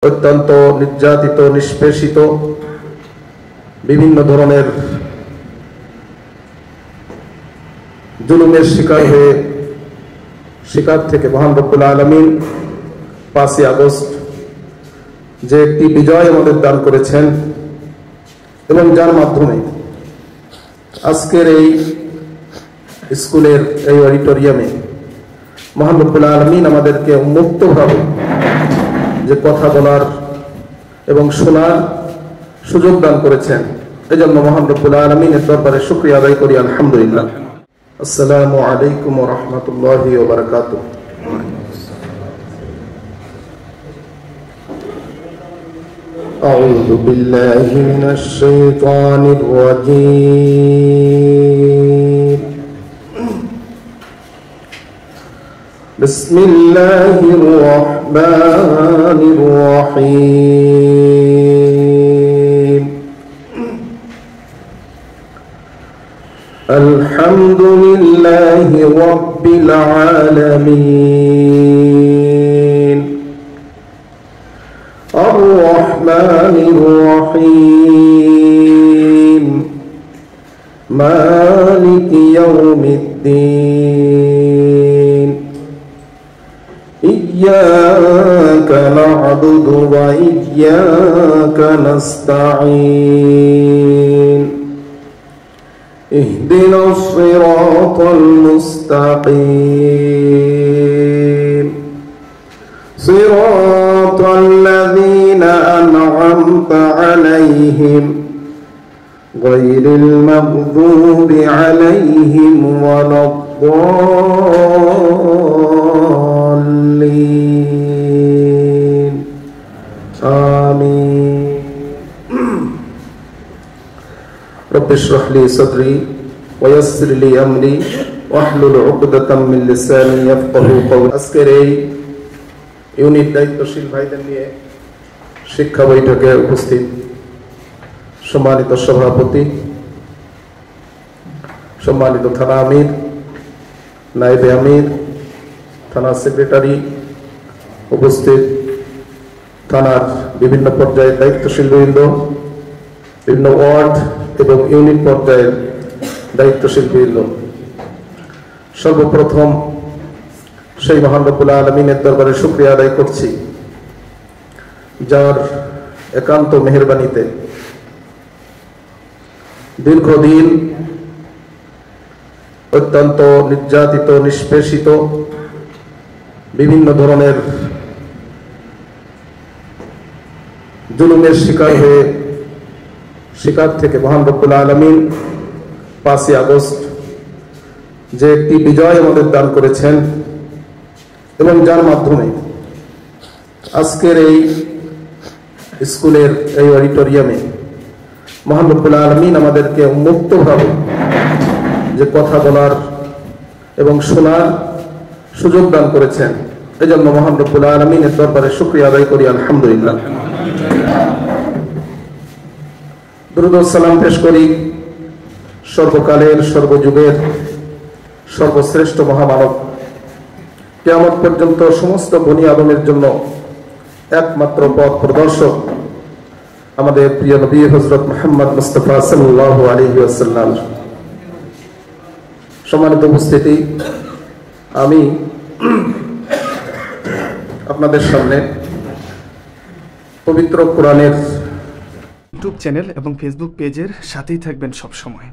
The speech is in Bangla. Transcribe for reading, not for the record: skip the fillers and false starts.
অত্যন্ত নির্যাতিত নিষ্পেষিত বিভিন্ন ধরনের জুলুমের শিকার থেকে মহান রব্বুল আলামিন 5ই আগস্ট যে একটি বিজয় আমাদের দান করেছেন এবং যার মাধ্যমে আজকের এই স্কুলের এই অডিটোরিয়ামে মহান রব্বুল আলামিন আমাদেরকে মুক্তভাবে যে কথা বলার এবং শোনার সুযোগ দান করেছেন, এজন্য মহান রব্বুল আলামিনের দরবারে শুকরিয়া আদায় করি আলহামদুলিল্লাহ। আসসালামু আলাইকুম ওয়া রাহমাতুল্লাহি ওয়া বারাকাতুহু। আউযু বিল্লাহি মিনাশ শাইতানির রাজীম। বিসমিল্লাহির রহমানির রহিম। আলহামদুলিল্লাহি রাব্বিল আলামিন। আর রহমানির রহিম। মালিকি ইয়াউমিদ্দিন। إياك نعبد وإياك نستعين اهدنا الصراط المستقيم صراط الذين أنعمت عليهم غير المغضوب عليهم ولا الضالين آمين رب اشرح لي صدري ويسر لي أمري واحلل عقدة من لساني يفقهوا قولي। আজকের এই ইউনিট দায়িত্বশীল ভাইদের নিয়ে শিক্ষা বৈঠকে উপস্থিত সম্মানিত সভাপতি, সম্মানিত থানা আমির, নায়েবে আমির, থানা সেক্রেটারি, উপস্থিত থানার বিভিন্ন পর্যায়ের দায়িত্বশীল বৃন্দ, বিভিন্ন ওয়ার্ড এবং ইউনিট পর্যায়ের দায়িত্বশীল বৃন্দ, সর্বপ্রথম সেই মহান রব্বুল আলামিনের দরবারে শুকরিয়া আদায় করছি, যার একান্ত মেহেরবানিতে দীর্ঘদিন অত্যন্ত নির্যাতিত নিষ্পেষিত বিভিন্ন ধরনের জুলুমের শিকার থেকে মহান রব্বুল আলামিন 5ই আগস্ট যে একটি বিজয় আমাদের দান করেছেন এবং যার মাধ্যমে আজকের এই স্কুলের এই অডিটোরিয়ামে মহান রব্বুল আলামিন আমাদেরকে মুক্তভাবে যে কথা বলার এবং শোনার সুযোগ দান করেছেন, এজন্য মহান রব্বুল আলামিনের দরবারে শুকরিয়া আদায় করি আলহামদুলিল্লাহ। দুরূদ ও সালাম পেশ করি সর্বকালের সর্বযুগের সর্বশ্রেষ্ঠ মহামানব, কিয়ামত পর্যন্ত সমস্ত বনি আদমের জন্য একমাত্র পথ প্রদর্শক আমাদের প্রিয় নবী হযরত মুহাম্মদ মুস্তাফা সাল্লাল্লাহু আলাইহি ওয়াসাল্লাম। সম্মানিত উপস্থিতি, আমি আপনাদের সামনে পবিত্র কোরআনের ইউটিউব চ্যানেল এবং ফেসবুক পেজের সাথেই থাকবেন সব সময়।